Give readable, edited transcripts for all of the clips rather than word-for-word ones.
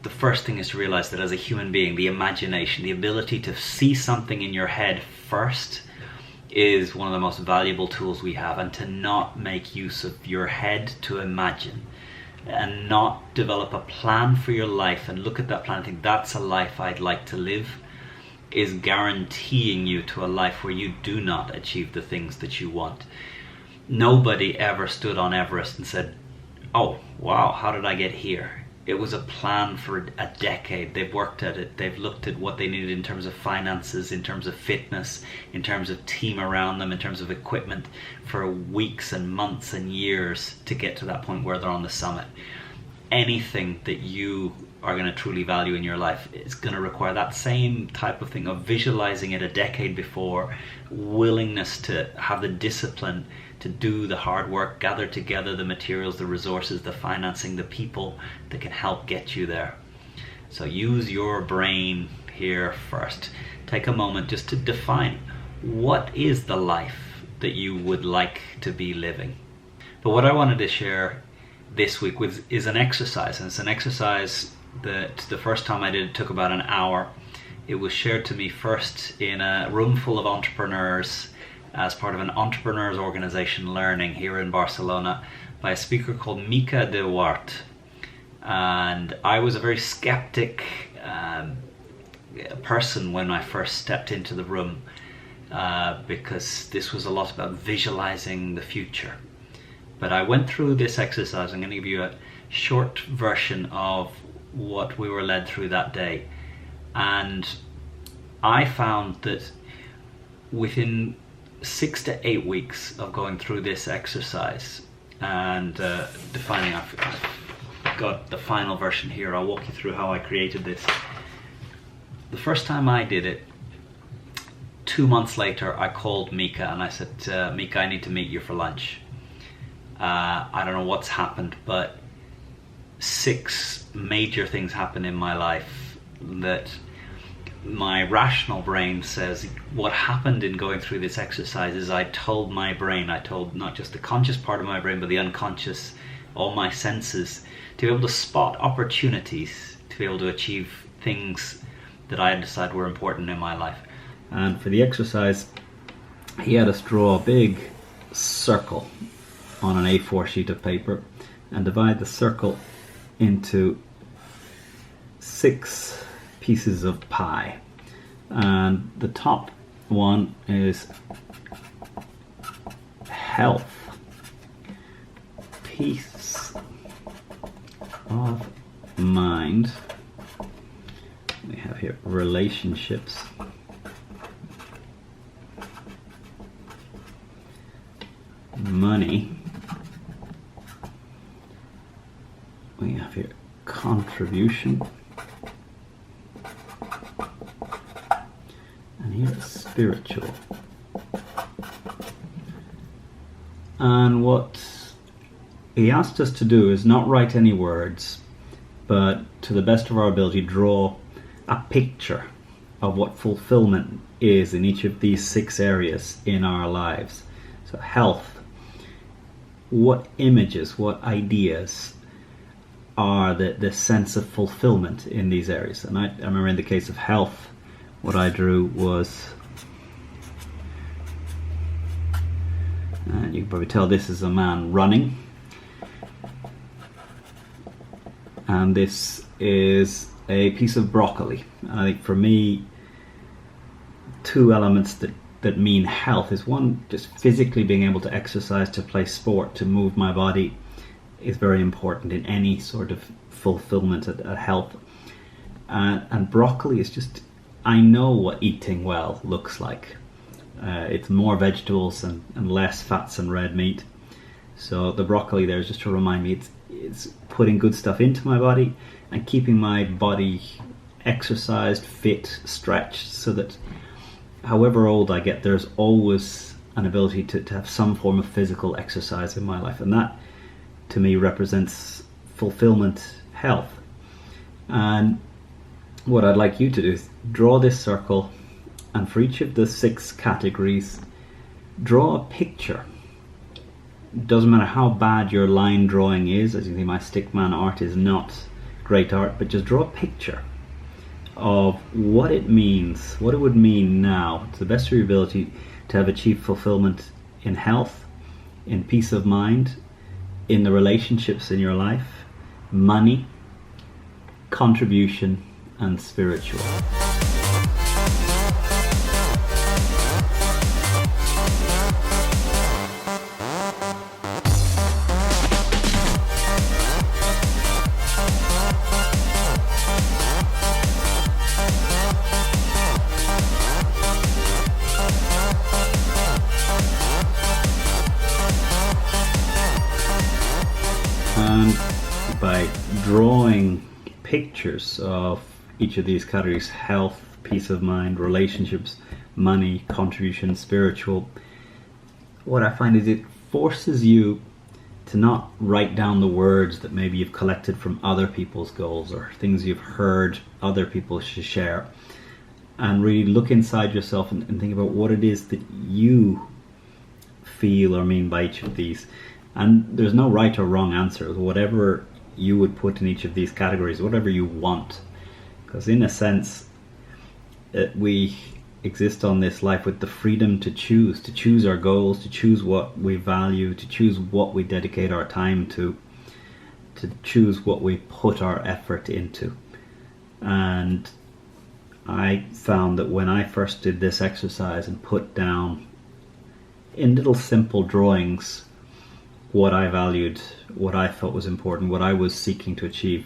the first thing is to realize that as a human being, the imagination, the ability to see something in your head first, is one of the most valuable tools we have, and to not make use of your head to imagine and not develop a plan for your life and look at that plan and think that's a life I'd like to live, is guaranteeing you to a life where you do not achieve the things that you want. Nobody ever stood on Everest and said, oh wow, how did I get here? It was a plan for a decade. They've worked at it. They've looked at what they needed in terms of finances, in terms of fitness, in terms of team around them, in terms of equipment, for weeks and months and years to get to that point where they're on the summit. Anything that you are going to truly value in your life is going to require that same type of thing of visualizing it a decade before, willingness to have the discipline to do the hard work, gather together the materials, the resources, the financing, the people that can help get you there. So use your brain here first. Take a moment just to define what is the life that you would like to be living. But what I wanted to share this week is an exercise, and it's an exercise that the first time I did it took about an hour. It was shared to me first in a room full of entrepreneurs as part of an entrepreneurs organization learning here in Barcelona by a speaker called Mica de Wart. And I was a very skeptic person when I first stepped into the room because this was a lot about visualizing the future. But I went through this exercise. I'm going to give you a short version of what we were led through that day. And I found that within 6 to 8 weeks of going through this exercise and defining, I've got the final version here. I'll walk you through how I created this. The first time I did it, 2 months later, I called Mica and I said, Mica, I need to meet you for lunch. I don't know what's happened, but 6 major things happened in my life that my rational brain says what happened in going through this exercise is I told my brain, I told not just the conscious part of my brain, but the unconscious, all my senses, to be able to spot opportunities, to be able to achieve things that I had decided were important in my life. And for the exercise, he had us draw a big circle on an A4 sheet of paper and divide the circle into 6 pieces of pie, and the top one is health, peace of mind. We have here relationships, money, we have here contribution, and here is spiritual. And what he asked us to do is not write any words, but to the best of our ability draw a picture of what fulfillment is in each of these 6 areas in our lives. So health, what images, what ideas are the sense of fulfillment in these areas. And I remember in the case of health, what I drew was, and you can probably tell this is a man running, and this is a piece of broccoli. I think for me, 2 elements that mean health is, one, just physically being able to exercise, to play sport, to move my body is very important in any sort of fulfillment at health. And broccoli is just, I know what eating well looks like. It's more vegetables and less fats and red meat. So the broccoli there is just to remind me it's putting good stuff into my body and keeping my body exercised, fit, stretched, so that however old I get, there's always an ability to have some form of physical exercise in my life. And that, to me, represents fulfillment, health. And what I'd like you to do is draw this circle, and for each of the 6 categories, draw a picture. It doesn't matter how bad your line drawing is. As you can see, my stickman art is not great art, but just draw a picture of what it means, what it would mean now, to the best of your ability, to have achieved fulfillment in health, in peace of mind, in the relationships in your life, money, contribution, and spiritual. And by drawing pictures of each of these categories, health, peace of mind, relationships, money, contribution, spiritual, what I find is it forces you to not write down the words that maybe you've collected from other people's goals or things you've heard other people share, and really look inside yourself and think about what it is that you feel or mean by each of these. And there's no right or wrong answer. Whatever you would put in each of these categories, whatever you want. Because in a sense, we exist on this life with the freedom to choose our goals, to choose what we value, to choose what we dedicate our time to choose what we put our effort into. And I found that when I first did this exercise and put down in little simple drawings what I valued, what I thought was important, what I was seeking to achieve,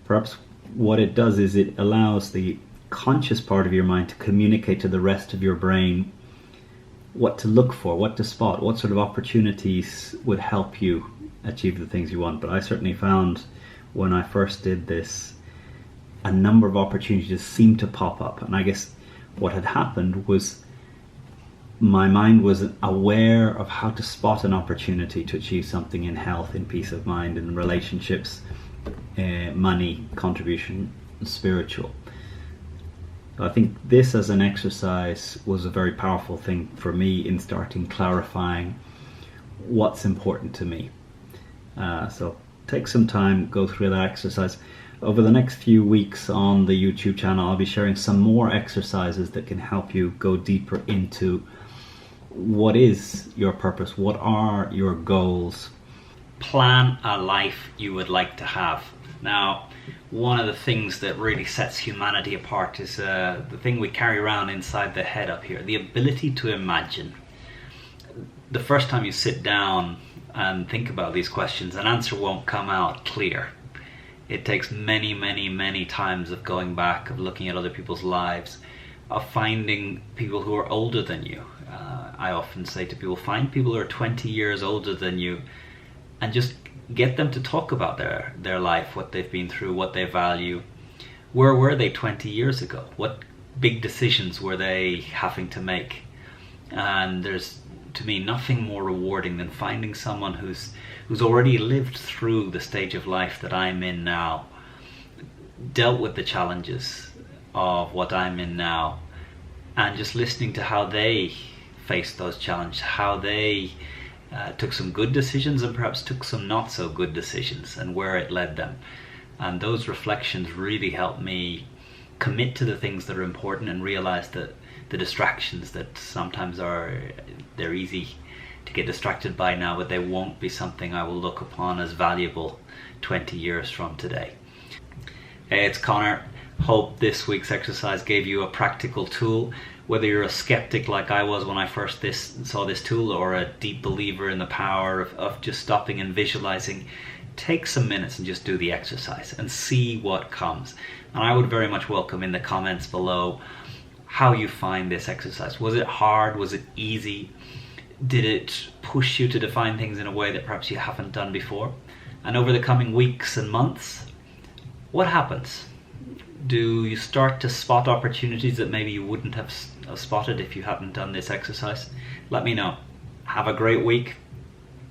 perhaps what it does is it allows the conscious part of your mind to communicate to the rest of your brain what to look for, what to spot, what sort of opportunities would help you achieve the things you want. But I certainly found when I first did this, a number of opportunities seemed to pop up. And I guess what had happened was my mind was aware of how to spot an opportunity to achieve something in health, in peace of mind, in relationships, money, contribution, and spiritual. I think this as an exercise was a very powerful thing for me in starting clarifying what's important to me. So take some time, go through that exercise. Over the next few weeks on the YouTube channel, I'll be sharing some more exercises that can help you go deeper into what is your purpose, what are your goals. Plan a life you would like to have. Now, one of the things that really sets humanity apart is the thing we carry around inside the head up here, the ability to imagine. The first time you sit down and think about these questions, an answer won't come out clear. It takes many, many, many times of going back, of looking at other people's lives, of finding people who are older than you. I often say to people, find people who are 20 years older than you and just get them to talk about their life, what they've been through, what they value. Where were they 20 years ago? What big decisions were they having to make? And there's, to me, nothing more rewarding than finding someone who's already lived through the stage of life that I'm in now, dealt with the challenges of what I'm in now, and just listening to how they faced those challenges, how they took some good decisions and perhaps took some not so good decisions, and where it led them. And those reflections really help me commit to the things that are important and realize that the distractions that sometimes they're easy to get distracted by now, but they won't be something I will look upon as valuable 20 years from today. Hey, it's Conor. Hope this week's exercise gave you a practical tool. Whether you're a skeptic like I was when I first saw this tool, or a deep believer in the power of just stopping and visualizing, take some minutes and just do the exercise and see what comes. And I would very much welcome in the comments below how you find this exercise. Was it hard? Was it easy? Did it push you to define things in a way that perhaps you haven't done before? And over the coming weeks and months, what happens? Do you start to spot opportunities that maybe you wouldn't have spotted if you hadn't done this exercise? Let me know. Have a great week.